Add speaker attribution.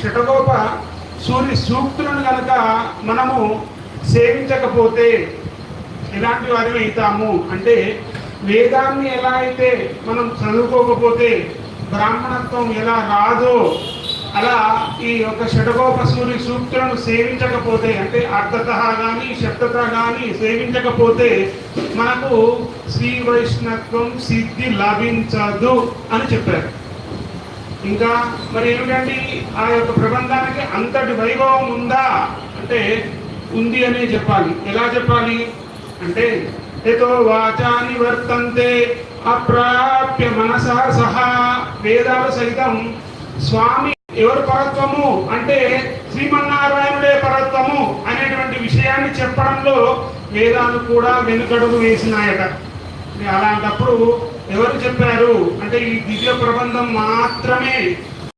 Speaker 1: షటగోప సూర్య సూక్తులను కనుక మనము సేవించకపోతే ఎలాంటి వారిని అవుతాము అంటే, వేదాన్ని ఎలా అయితే మనం చదువుకోకపోతే బ్రాహ్మణత్వం ఎలా రాదో అలా ఈ యొక్క షటగోప సూర్య సూక్తులను సేవించకపోతే, అంటే అర్థత కానీ శబ్దత కానీ సేవించకపోతే మనకు శ్రీ వైష్ణత్వం సిద్ధి లభించదు అని చెప్పారు. ఇంకా మరి ఏమిటండి, ఆ యొక్క ప్రబంధానికి అంతటి వైభవం ఉందా అంటే ఉంది అనే చెప్పాలి. ఎలా చెప్పాలి అంటే, యతో వాచాని వర్తంతే అప్రాప్య మనసా సహా, వేదాలు సైతం స్వామి ఎవరు పరత్వము అంటే శ్రీమన్నారాయణుడే పరత్వము అనేటువంటి విషయాన్ని చెప్పడంలో వేదాలు కూడా వెనుకడుగు వేసినాయట. అలాంటప్పుడు ఎవరు చెప్పారు అంటే ఈ దివ్య ప్రబంధం మాత్రమే